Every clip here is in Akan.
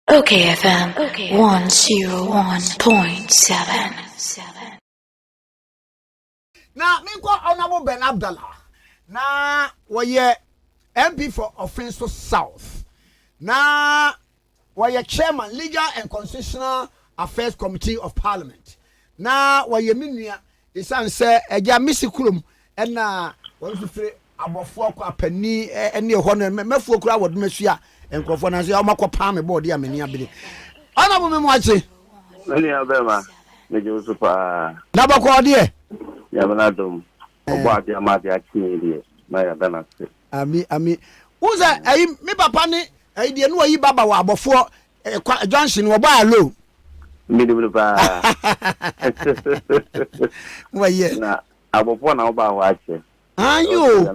Okay, FM 101.7. Now, me go Honorable Ben Abdallah. Now, we MP for Offensive South. Now, we chairman Legal and Constitutional Affairs Committee of Parliament. Now, we minia is answer a Jamisi Kulum and once you free abofo kwa pani ene ho no mefuo kura wod mesia enkrofo na so makọ palm board ya mani abele ana bo memo ache Many abema meje super na bako de ya banadum obo ade amade akini de na ya bana se ami uza ayi me papa ni ayi de no ayi baba wa abofo Johnson wo ba low minimum ba wa ye na abofo na oba ho ache ayo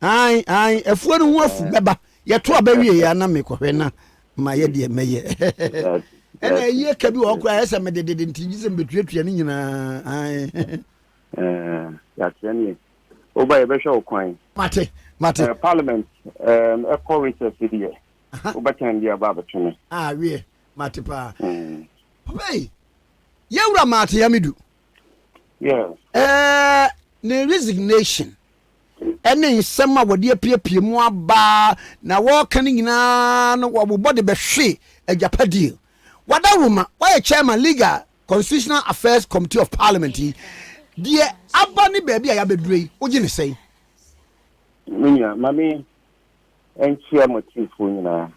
ai efuo no ho afu beba ye to abawie ya na mekohwe na ma ye de meye ena ye ka bi wo kra ese me de ntinji se betuatua ni nyina ai ya tiani oba ye be hwe okwan mate parliament e ko research video oba kan dia ba betune wie mate pa hey ye wura mate ya medu yeah ne resignation ene nsema wode apiepie mu aba na wo kan nyina no wo body be hwe ajapadie wada woma why chairman Legal Constitutional Affairs Committee of Parliament die aba ni ba bia ya bedurei ogi ne sei minya mami enchia motifu nyina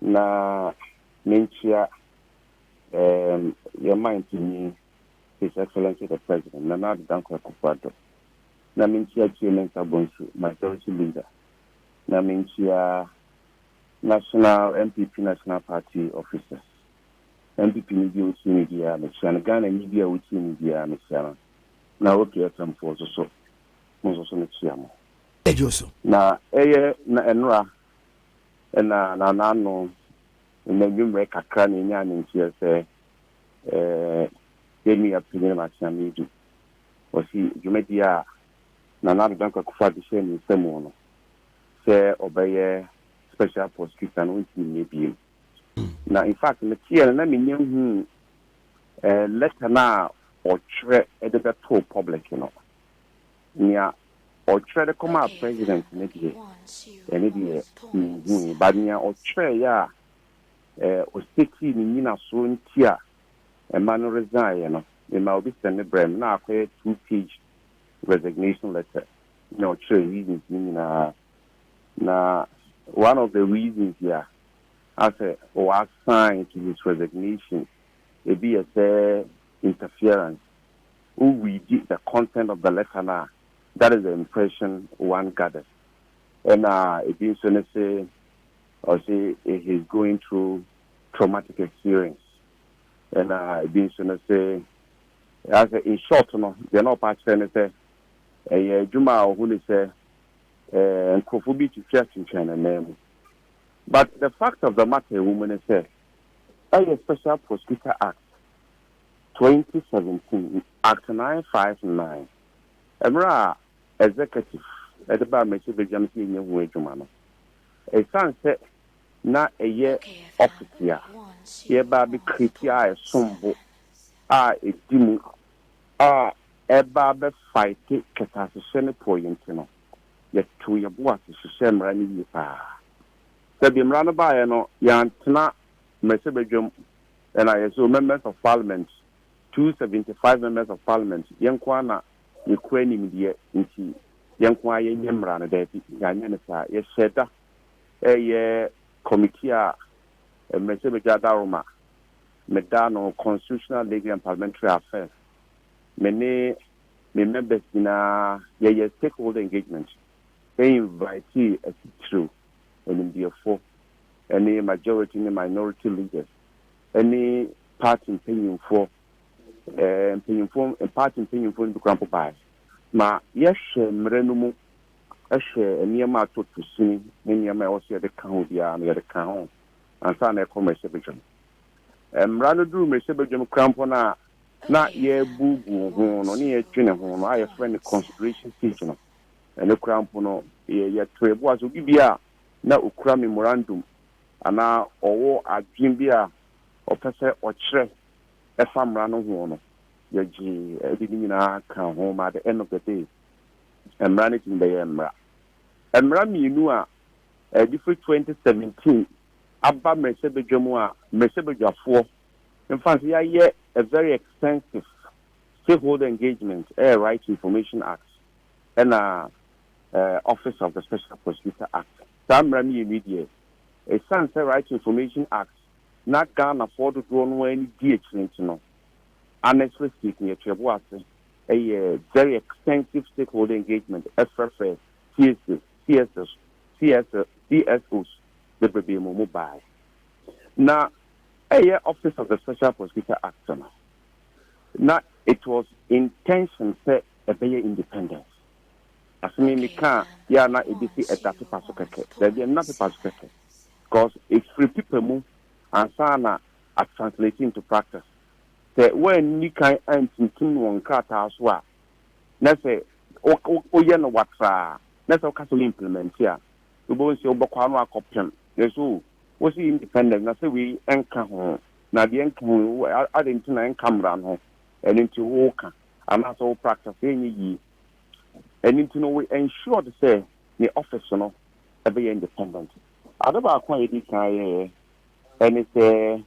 na menchia your mind to me His Excellency the President Nana Dankwa Akufo-Addo na menchia Chairman Sabonsu Majority Leader na menchia National MPP National Party Officers MPP media uchi media mechia Ghana media uchi media mechia na wotu etamfo so mechia mo ejoso na eye na enra na nano na nwumre kakra na nya na nchia se yemi apinye ma tia medu osi jumedia na na Dankwa Akufo-Addo she ni semo no se obeye special prosecutor no nti mebi na in fact me tie na me nhu letter na ochre edebe to public no nia ochre de come president ne die ene die but nia ochre ya osteki ni nyina so ntia man resign no me ma obi send brem na akwe 2-page resignation letter no true reasons na one of the reasons here as was signed to his resignation it be as interference who we did the content of the letter now that is the impression one gathers and it being so say or say he's going through traumatic experience and being so say as in short no they're not part say juma who say nkofo to church in China name but the fact of the matter woman say a special prosecutor act 2017 act 959 emra executive edeba mechi bejam si nye hu adwuma no e san say na eye office ya ye ba bi kritia esombo edimu eba be fight ketasese ne point no ye to ye bo asese mra ni yi pa sabi mra no ba ye no yantena mesebedwom and I so members of parliament 275 members of parliament yenkwa na ye kwani midie nti yenkwa ye nyemra no da bi yanya ne sa ye sheda ye committee a mesebedwa daroma medano constitutional legal and parliamentary affairs many members na ye stakeholder engagement they invite as true and in therefore any majority and minority leaders any party opinion for party opinion for the crampo by ma yes mrenu mu ehwe niema to sini niema also the kan bia na the kan ansa na commerce bedwam mranu duru mese bedwam crampo na ye bubu ho no ne ye twene ho no aye friend consideration stage no ene crampo no ye trebo aso bibia na okura memorandum ana owo adwin bi a opese ochre efamra no ho no yeji edini kan ho ma the end of the day emra ne tin be emra mienu a different 2017 abba mesebedwamu a mesebedwafo in fact yeah a very extensive stakeholder engagement right information act and office of the special prosecutor act samra mienu a sunset right information act not Ghana for the drone when DH no honestly speaking a very extensive stakeholder engagement FFS CSOs the baby mobile now office of the special prosecutor act now it was intention set a better independence as me can ya na edisi edatu pasokeke there be not pasokeke because it's free people and sana at translating into practice say when you can antin won krata so a na say o ye no watra na say o ka so implement here we bo nsi obokwa no akopem yeso wo si independent na say we enka ho na de enka ho adentina enka mra no eninti wo ka ana so practice enyi yi eninti no we ensure say the office no be independent adaba akwa yedi kan and it's the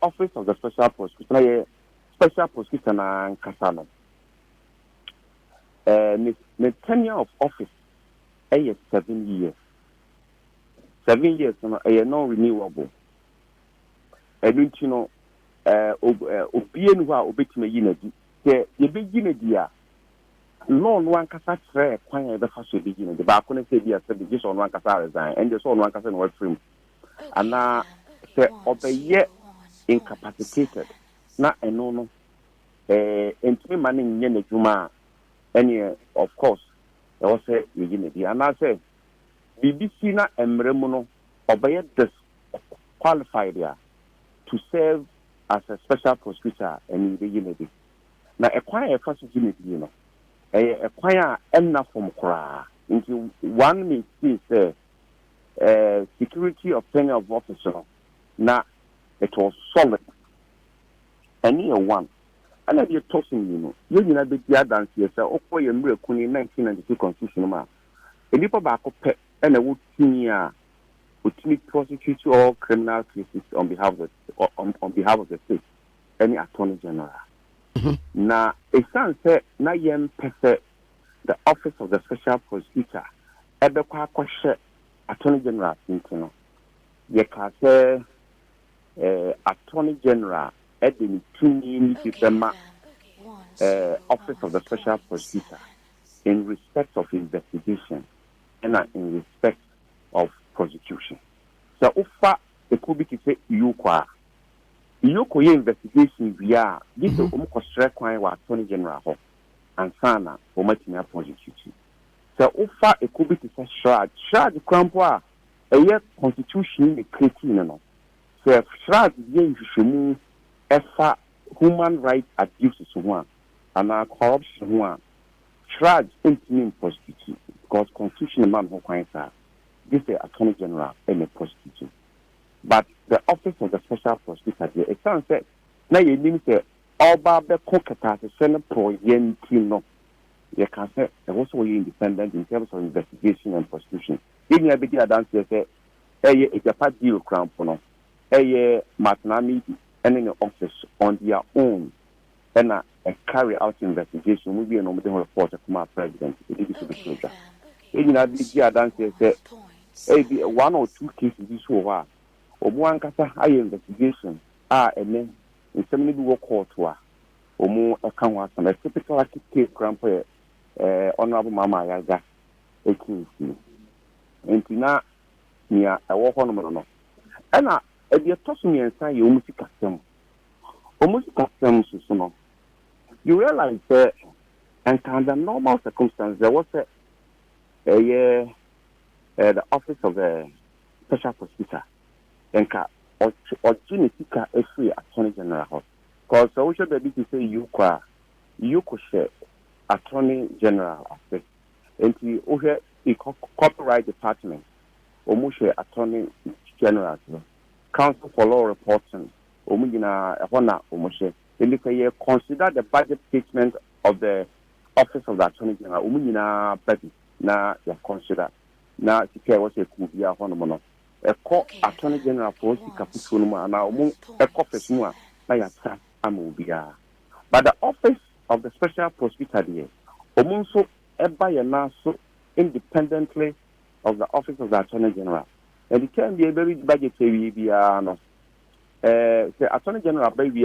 office of the special prosecutor na Kasano. The tenure of office is 7 years. 7 years non-renewable. And you know, Obienu Obetime Yinedi, the big Yinedia, no one Kasa Tre, Quang the first beginning, the Bakone said, yes, just on one Kasa resign, and just on one Kasa work for him. And now, yet incapacitated. Not a no. In 3 months in Juma, and of course, I was say unity. And I say, BBC na Emremono, obey this qualified there to serve as a special prosecutor and the unity. Now, acquire a first unity, you know, acquire enough from Kora into one means security of tenure of officer. Now, it was solid. And year one, and I be tossing, you know, you know, be the dance yourself, or you miracle in 1992 constitution. A little back of pet and a would senior would prosecute all criminal cases on behalf of the state, any attorney general. Now, a son said, na yem pese the office of the special prosecutor, ever question attorney general, you know. You can say attorney general at the office of the special prosecutor in respect of investigation and in respect of prosecution. So, ufa it could be to say you investigation via this is attorney general and sana for making a prosecution. So, ufa it could be to say shard crampoa a year constitution creating no. So, shard yen shumu efa human rights abuses one and corruption one. Shard intimate prostitute because constitution man who finds that this is the attorney general and a prostitute. But the office of the special prosecutor, it sounds that now you mean that all Baba Kokata, the Senate pro yen no. You can say also independent in terms of investigation and prosecution. Even a bit of dance, you say, it's a part deal crown for no. Matnami and in the office on their own and carry out investigation. We be an omnipotent reporter from our president. It is to be true. Even a bit of dance, you say, 1 or 2 cases this war. One kasa high investigation and then in some new court or more account and a typical case grandpa honorable Mama Yaga 18 and now near a walk on no and if you're tossing me inside your music custom so you realize that and under normal circumstances there was the office of the special prosecutor and or genetica a free attorney general. Because I wish that to say you could share attorney general aspect. And the copyright department or attorney General, Council for Law Reporting, Omugina Hona Omoshe. And if you consider the budget statement of the Office of the Attorney General, Omugina Betty, na you consider. Na Sika was a Kubia Honomono. A court Attorney General for Sikaputunuma, now a office more by a task Amubia. But the Office of the Special Prosecutor, Omunso Eba Yanaso independently of the Office of the Attorney General. And it can be a very budgetary no. The Attorney General baby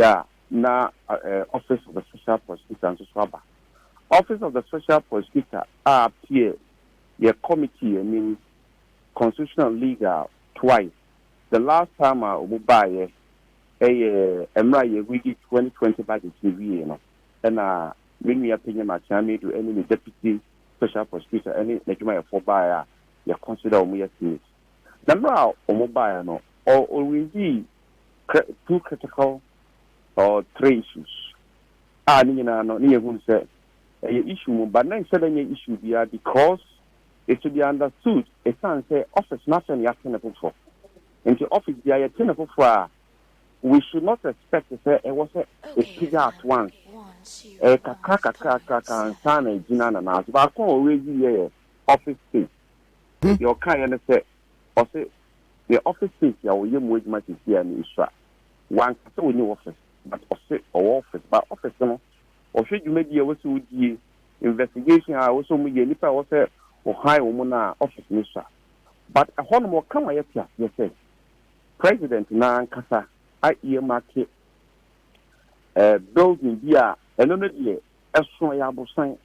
na Office of the Special Prosecutor and Swaba. Office of the Special Prosecutor appear your committee, I mean constitutional legal twice. The last time I will buy Emra Wiki 2020 budget TV, and when we are paying my channel to any deputy special prosecutor, any Najuma for buyer, you consider me as it. Number mobile no or already two critical or three issues. No near who said a issue, but then said any issue because it should be understood. A son say office nothing yakin for. Into office the ayatine for we should not expect to say it was a figure at once. A kaka and son a jinana now, but I can't already office space. Your kind say or say the office space ya will you much here in Israel. One so we new office, but office no or should you maybe also the investigation I also me nipa was say or high woman office in Israel. But a whole more come I you say President na kasa I earmark building via another year as soon as I sign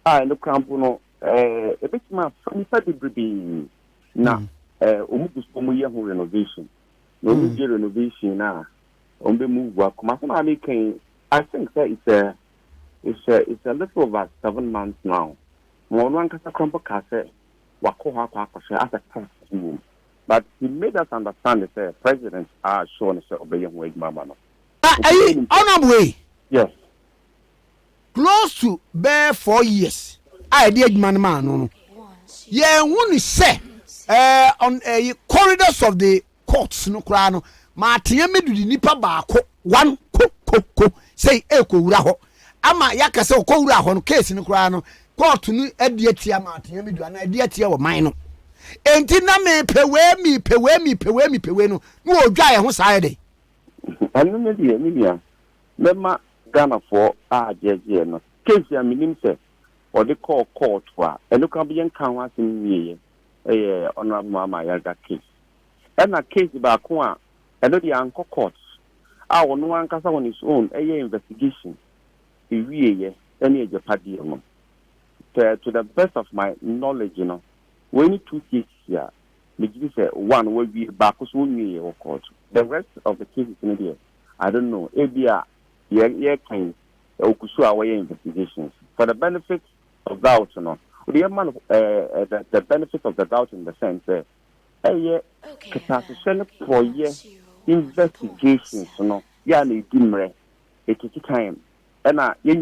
I look no a bit more funny baby now renovation no renovation now on the move work I think that it's a little over 7 months now one kasa crumple kase wako as a room. But he made us understand that the president are showing us obeying wage mama. Honorable, yes, close to bare 4 years. I did man. No. Yeah, one say on a corridors of the courts no crano. Martin me do the nipa baako one ko say eko wura ho. Ama yaka say ko wura ho no case no crano. Court no adietia Martin me do na adietia wo man no. Enti na me pewe no no odwa ye ho sae de anu me die me bia mema Ghana for jeje no case ya minim se or the court wa enu kan bien kan wa sin wiye honorable mama yaga case na case ba ko a enu the anko court wono ankasa on his own investigation e wiye any ejapadi no to the best of my knowledge when you 2 cases here, we say one will be back or court. The rest of the cases in there, I don't know. ABR, kind of investigations. For the benefit of doubt, the benefit of the doubt in the sense that for investigations, it takes time. And you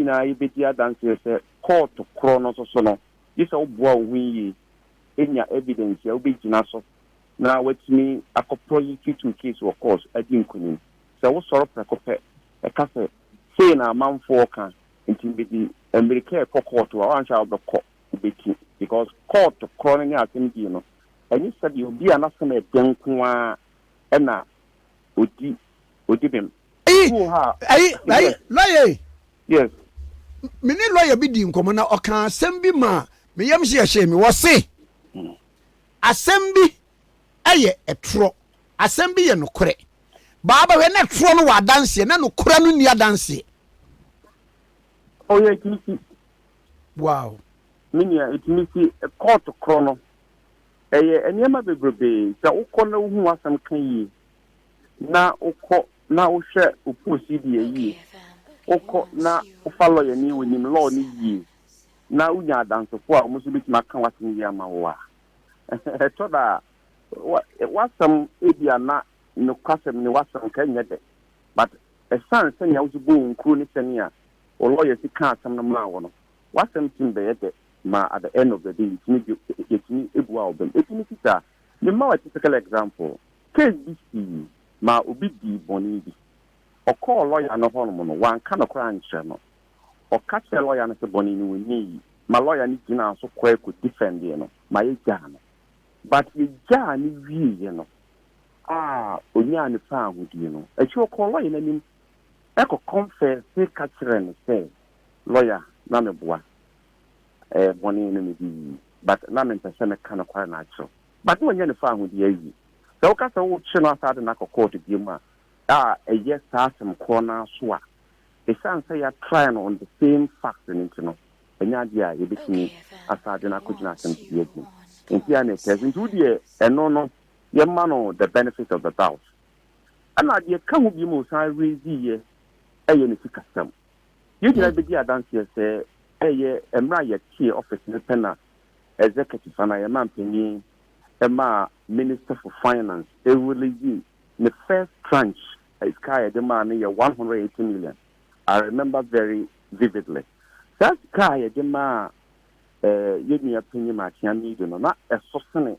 court to chronos or so. This all boy in your evidence, you'll be so. Now, with me, I could prosecute 2 cases, of course, I didn't couldn't. So, what sort of a cafe saying a man for can intimidate and be careful court to our child of court because court to crawling out in and you said you'll be an estimate young and now would him. Yes, many lawyer be dim common or can send be ma. Me yam shame was say. Assembly aye a tro assembly no kore baba we na tro no wa dance na no kora no nia dance oh yeah it means wow minia it means a court chrono eniema bebrebe sa ukọ na hu asam kan yi na ukọ na wo hwe opposite yi ukọ na follow ye ni wonim law ni yi na unya dance fo a musu bitima kan wasin yi ama wo a toda what some Ibiana no custom ni what some Kenya de but a son senya was boom crony senia or lawyers he can't some no what some thing be ma at the end of the day it's me it me album it me the more typical example case BC ma obi di boni bi ɔkɔɔ lawyer no hɔ no no wanka no koraa nkyerɛ no ɔka kyerɛ lawyer no sɛ bɔne no wɔnyi ma lawyer no gyina so kɔɛ kɔ defend no ma yɛgyaa no but yɛgyaa no wieɛ no onyaa ne fa ahodie no akyi ɔkɔɔ lawyer no anim ɛkɔ confess ka kyerɛ no sɛ lawyer na meboa bɔne no medi but na mempɛ sɛ meka no kwara no akyerɛw but ne wɔnyɛ ne fa ahodie awie sɛ woka sɛ wokye no asade no akɔ court bi mu a ɛyɛ saa asɛm korɔ no so a ɛsiane sɛ yɛatrae no on the same fact no nti no ɛnyɛ adeɛ a yɛbɛtumi asade no akɔgyina asɛm si agim nti a ne ɛtɛ nti wodeɛ ɛno no yɛma no the benefit of the doubt ɛna adeɛ ka ho bi ma ɔsan reziiɛ ɛyɛ ne sikasɛm yɛgyina bɛdi adanseɛ sɛ ɛyɛ mmerɛ a yɛtie office no pɛ na executive ana yɛma mpanyin ɛma minister for finance ɛrelease the first tranche is carried the money 180 million. I remember very vividly. That guy the ma you opinion ma can need no not a sosene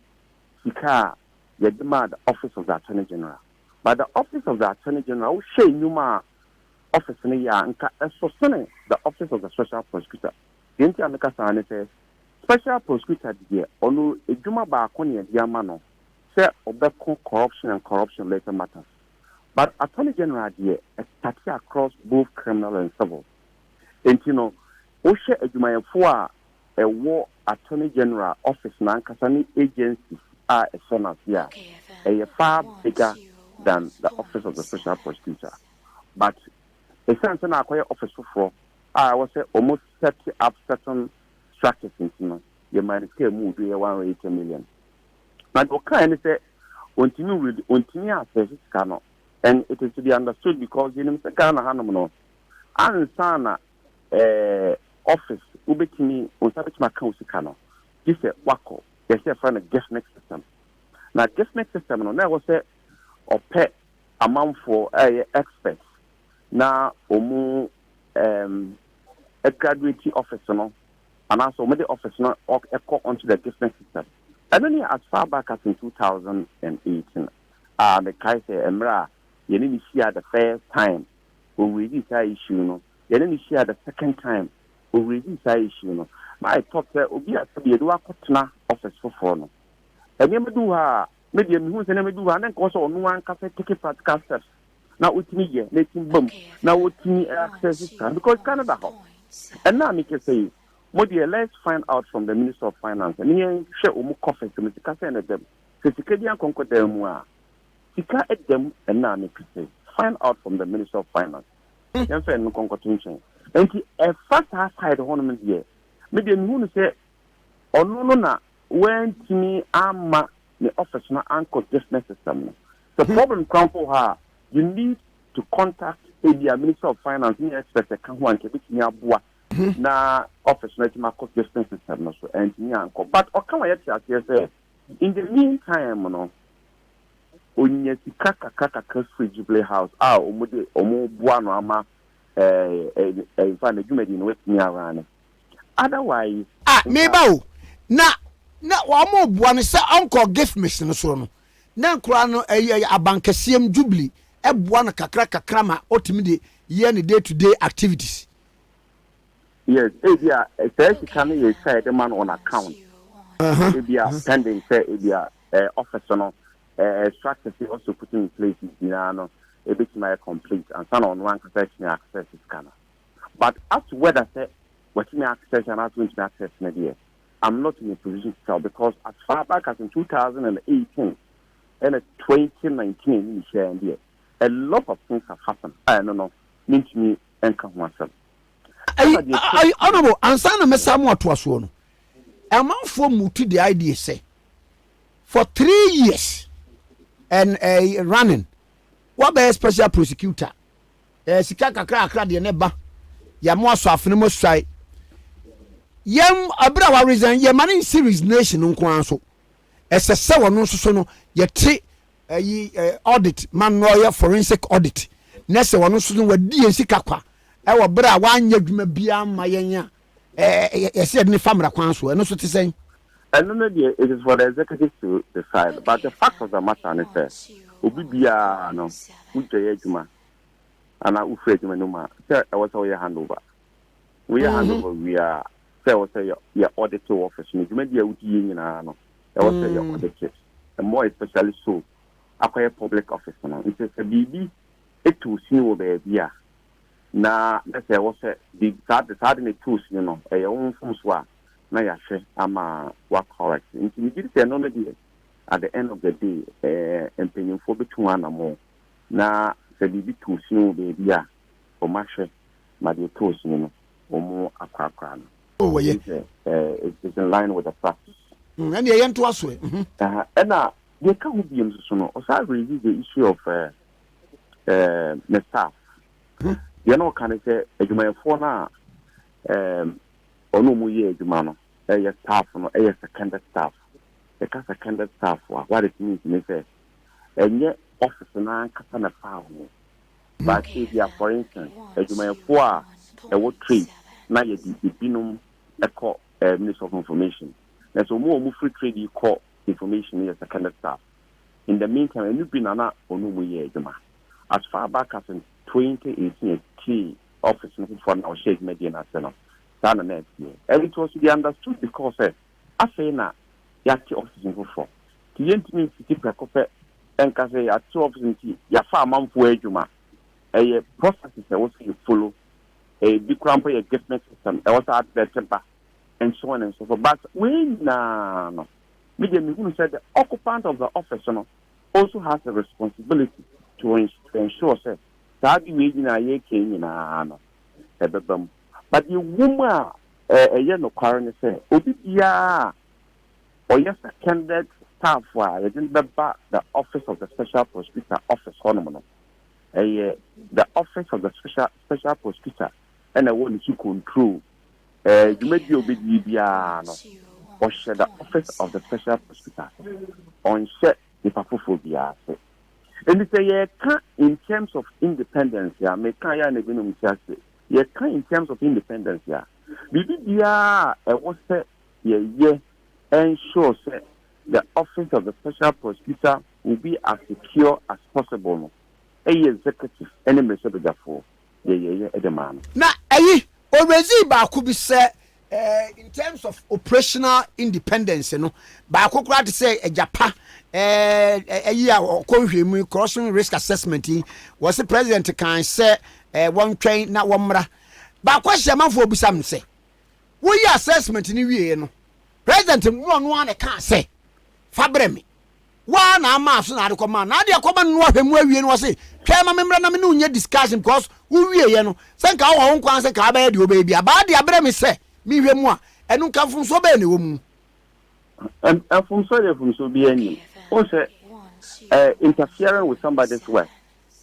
sika the demand the office of the attorney general. But the office of the attorney general say you ma office ne ya nka a sosene the office of the special prosecutor. The America says special prosecutor there onu edwuma ba akone dia ma no say obeko corruption and corruption related matters. But Attorney General there starts across both criminal and civil. And you know, Osha Ejumayafua a war Attorney General office na kasani agencies are a son of here. A far bigger than the office of the special prosecutor. But a sense in our office for I was almost 30 up certain structures in you might say move 180 million. But okay, and say continue access cannot. And it is to be understood because you know Ghana Hanomono and Sana office Ubekini Unsabit Council Kano. This is Wako. They say from a guest next system. Now guest next system no never say or pay amount for experts. Now omu a graduate office no and also many office no or echo onto the guest next system. And only as far back as in 2018 the Kaise Emra you didn't share the first time when we did that issue, no. You didn't share the second time when we did that issue, no. My thought that would be a office for no. And you do her, maybe who's an do her, and then also on one cafe ticket for steps. Now with me, making boom. Now with me access this time because Canada house. And now, Mika say, let's find out from the Minister of Finance. And here, share coffee to Mr. Cafe and them. Because conquer them. Sika at them and now say find out from the Minister of Finance. Young friend, no concoction. And a fast side ornament here. Maybe who say, oh no, when to me, I'm the office na anchor just system. The problem comes for her. You need to contact the Minister of Finance. You expect a can one to be near Boa na office na to my just system. And but okay, in the meantime, no. Onye sika kaka free Jubilee House omo buano ama fa na dwumadi no wetumi arane otherwise me bawo na wa mo buano se onko gift mission so no na nkura no abankasiem Jubilee e buano kakra ma otimi de ye ne day to day activities. Yes, ebia sika no ye say the man on account ebia pending say ebia office no structure also put in place in a bit my complete and some on one access is scanner. But as to whether say what me access and not going to access media, I'm not in a position to tell because as far back as in 2018 and 2019 a lot of things have happened. I don't know, means me and come myself. I honorable and son of somewhat was one. A man for muti the idea say for 3 years. And running what be special prosecutor sika kakra de neba ya mo aso afene mo swai yem abra wa reason ye man series nation nko anso esese wono nso no ye te audit man no ye forensic audit na se wono nso no wadi sika kwa e wo bra wa anya dwuma bia ma yenya se ne famra kwan so eno so te sen. And it is for the executive to decide. But the fact of the matter is that obi bia no wutwa adwuma ana ufre adwuma no ma say e was we handover we handover we are say was your audit office no adwuma dia wuti nyina no e was your audit and more especially so acquire public office no it is a bibi etu sin wo be bia na let's say was the sad in tools you know e won fun so a na ya hwe ama wa correct nti mi did say no no dey at the end of the day empenyimfo betu anamo na se bibi tools no be bia o ma hwe ma the tools no o akwa no oh yeah it's in line with the practice and ye to aso and they can't be so no also really the issue of the staff you know can say adwumayefo na ono mu ye adwuma no staff no secondary staff the secondary staff what it means is say enye office na kasa na power but if you are for instance adwumayefo a what trade na ye di binum eco Minister of Information and so more free trade you call information is secondary staff in the meantime you've been ana ono mu ye adwuma as far back as in 2018 key office for now shake media national sana next year and it was to be understood because I say na yati office for the yentimi city prekope enka say yati office ya fa manfo adwuma processes that was you follow a big cramp a government system was at the temper and so on and so forth but when no media who said the occupant of the office also has a responsibility to ensure that we na ye ken na no ebebam but the woman no quarrel say obi bia or yes seconded staff you didn't remember the office of the special prosecutor office honomo the office of the special prosecutor and I want to control you may be obi bia no or share the office of the special prosecutor on share the papophobia and it's in terms of independence me can ya na binum say ye can in terms of independence bibi bia was say ye ensure say the office of the special prosecutor will be as secure as possible no executive any message therefore ye the man na already ba ku bi say in terms of operational independence no ba ko kura to say ejapa konhwemu corruption risk assessment was the president can say one train na womra ba ko hyemanfo obusam say wo yi assessment ni wie no president no an can say fabremi wa na ama so na de koma na de koma no ahwemu awie no say twema memra na me no nya discussion because wo wie ye no say ka wo nkwan say ka ba ye de oba bia ba de abremi say mi hwemu a enu kan fun so be ne wo mu and from so be any also interfering with somebody's work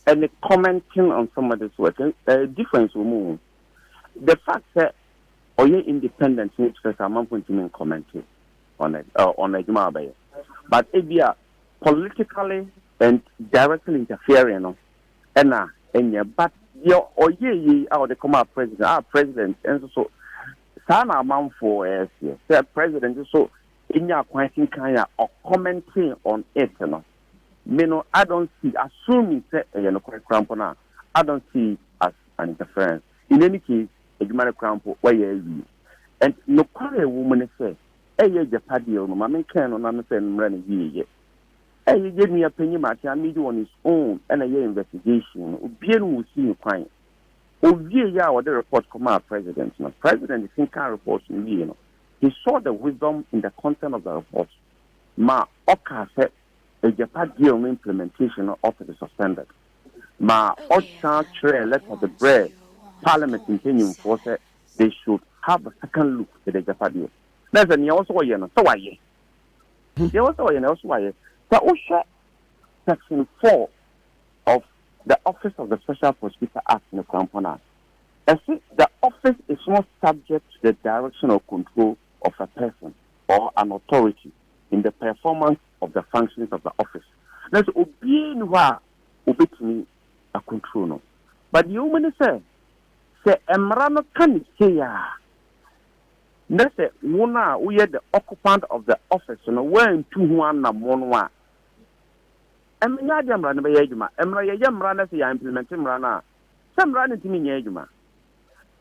and commenting on somebody's work difference will move the fact that or you independent needs to come continue commenting on it on a but if you are politically and directly interfering and but your or ye out the come president and so sana amount for say president so in your question kind or commenting on it I don't see assuming say crampona I don't see as an interference in any case a human crampo where you and no quarrel woman say the party no my can on understand running ye you gave me opinion match and media on his own and a year investigation bien will see you crying or the report come out president president is in car reports he saw the wisdom in the content of the report ma oka said a Japan deal implementation of the suspended ma ocha trail let of the bread parliament continuing for say they should have a second look at the Japan deal there's a also so why there was also why so section 4 of the office of the special prosecutor act in the component the office is not subject to the direction or control of a person or an authority in the performance of the functions of the office. There's obeying what obey a control no. But the woman say Emrano can say ya. That's it. We are the occupant of the office. We're in 2-1 na 1-1. nya de mra no be ye adwuma emra ye mra na se ya implement mra na se mra ne timi nya adwuma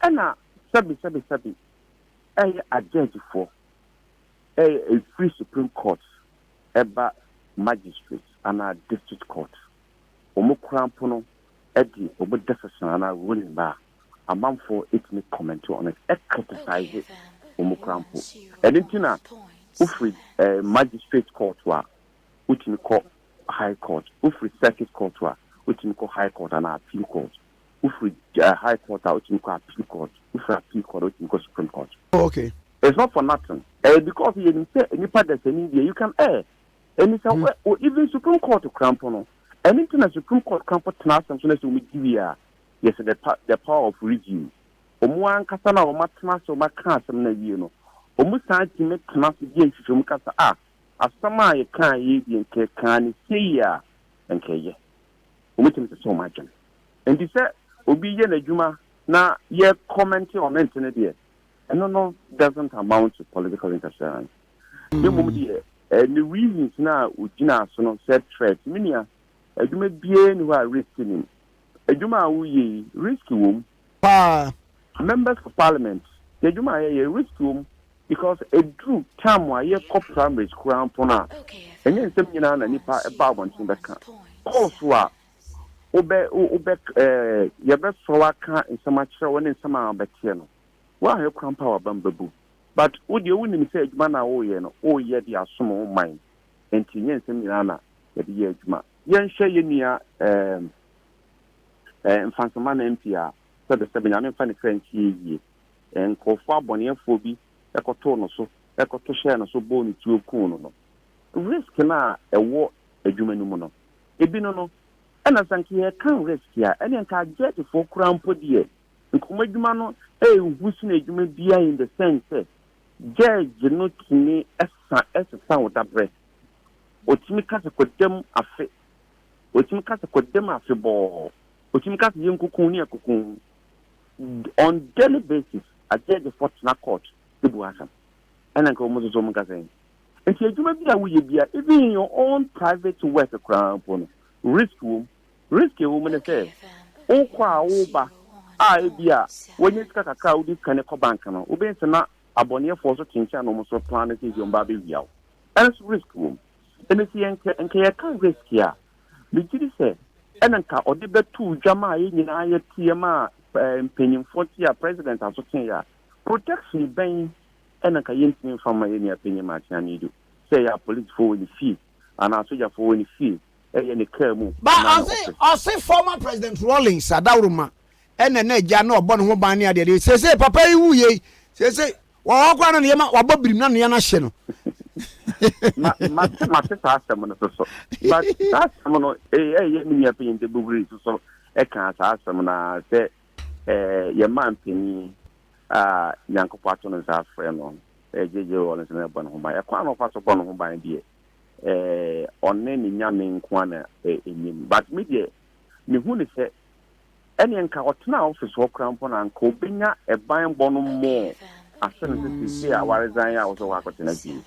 ana sabi a judge for a free Supreme Court eba magistrate and a district court omo krampo no edi omo decision na ruling ba amanfo it me comment on it criticize it omo krampo edintina ufri magistrate court wa utimi ko high court ufri circuit court wa utimi ko high court and appeal court ufri high court utimi ko appeal court ufri appeal court utimi ko Supreme Court. Okay, it's not for nothing because you nipa that's an India you can and it's or even Supreme Court to cramp on anything as Supreme Court cramp on as soon as we give you yes the power of review omuan kasa na o matna so maka asem na wie no omu san ti metna so die nhwehwem kasa asama ye kan ye bi nke kan ni seya nke ye omu tim so much and this obi ye na djuma na ye comment on internet there and no doesn't amount to political interference the mum die and the reasons na ugina so no set threat minia adwuma bie ni wa risk ni adwuma wo ye risk wo members of parliament the adwuma ye risk wo because a true time why ye cop primaries crown pona enye nsem nyina na nipa e ba abontin beka also a obe ye be so waka nsem a kire woni nsem a betie no wa he crown power bambabu but wo de wo nim say adwuma na wo ye no wo ye de asom wo man enti nye nsem nyina na ye de ye adwuma ye nhwe ye nia mfansoma na MP a so de sebe nyame mfa ne kranchi yie enkofo abonefo bi ekoto no so ekoto share no so bo ni tuo ku no risk na ewo adwuma no mu no ebi no ena sanki ye kan risk ya ene nka jet for krampo die nkoma adwuma no husu na adwuma bia in the sense judge no tini esa wota bre otimi kase kodem afe otimi kase kodem afe bo otimi kase yenkukun ni akukun on daily basis a judge for na court ibu asa and nka omo zo mo kase enti adwuma bia wo ye bia even in your own private work crown no risk wo me say o kwa wo ba bia wonye sika kakra wo di kan ko bank no wo be na abonye for so tincha no mo so plan na ti mba be wiawo and risk wo ene si enke ya kan risk ya bi ti say enanka ode betu dwama ye nyina ye tie ma mpenyimfo ti ya president asoten ya protection ben enanka yentimi fama ye ni apenye ma tia ni do say ya police for the fee and soldier for the fee ye car mu but I say former President Rawlings adawruma ene na eja na obo ne ho ban ne ade say papa yi wuye say wa kwa na ne ma wa bobirim na ne na hye no ma ta asem no so but that asem no ye ni apenye de bobri so kan asem na say ye man peni nyankopo ato no za afre no jeje won se na bon ho ban e kwa no kwa so bon ho ban die onne ni nyame nko na enyim but me die me hu ni se ene nka otena office wo krampo na nka obenya e ban bon mo asene se a warezan ya wo so wakotena bi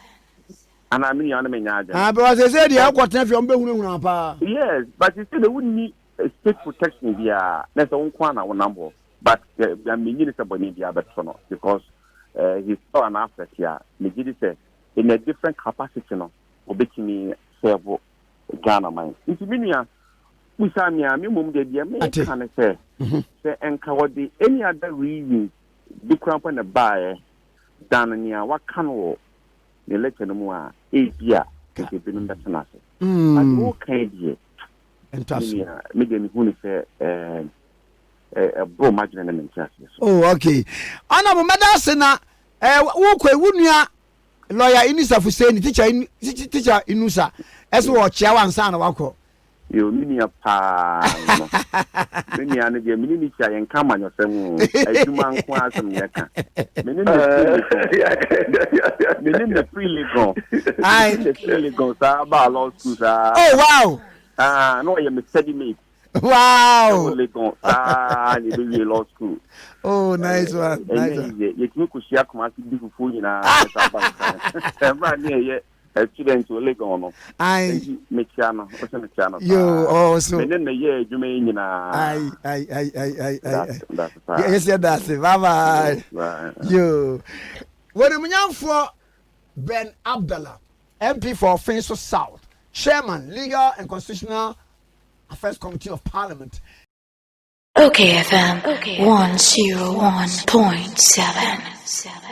ana me yana me nyaja but say dey akotena fi on be hunu pa yes but you say they would need state protection dia na so nko na wo nambo but me nyini se boni dia beto no because he's still an asset here me gidi say in a different capacity no obetimi serve Ghana man nti minua musamia me mum de dia me kan say enka wodi any other reason bi krampo na bae dan nia waka no the lecture no mu a bia ke bi no betena se but wo kan die entaso me de mi hu ni say bro imagine na mentia so oh okay ana mo medase na wo kwa wunua lawyer Inisa Fuseni teacher Inusa eso wo chia wansa na wako yo minia pa no minia ne de mini chia yen kama nyosem aduma nko asem ye ka mini ne free legal ai free legal sa ba law school sa oh wow no ye me study me wow legal ni be law school oh nice one ye kimi kushia kuma ti bi fufu nyina sa ba ba ni ye student wɔ Lagos no. Aye. Mechiano, o se mechiano. Yo, oh so. Me ne ye adwuma yi nyina. Aye. Yes, that's it. Bye. Yo. When the Munyanfo Ben Abdallah, MP for Finso South, Chairman, Legal and Constitutional Affairs Committee of Parliament. Okay, FM 101.7.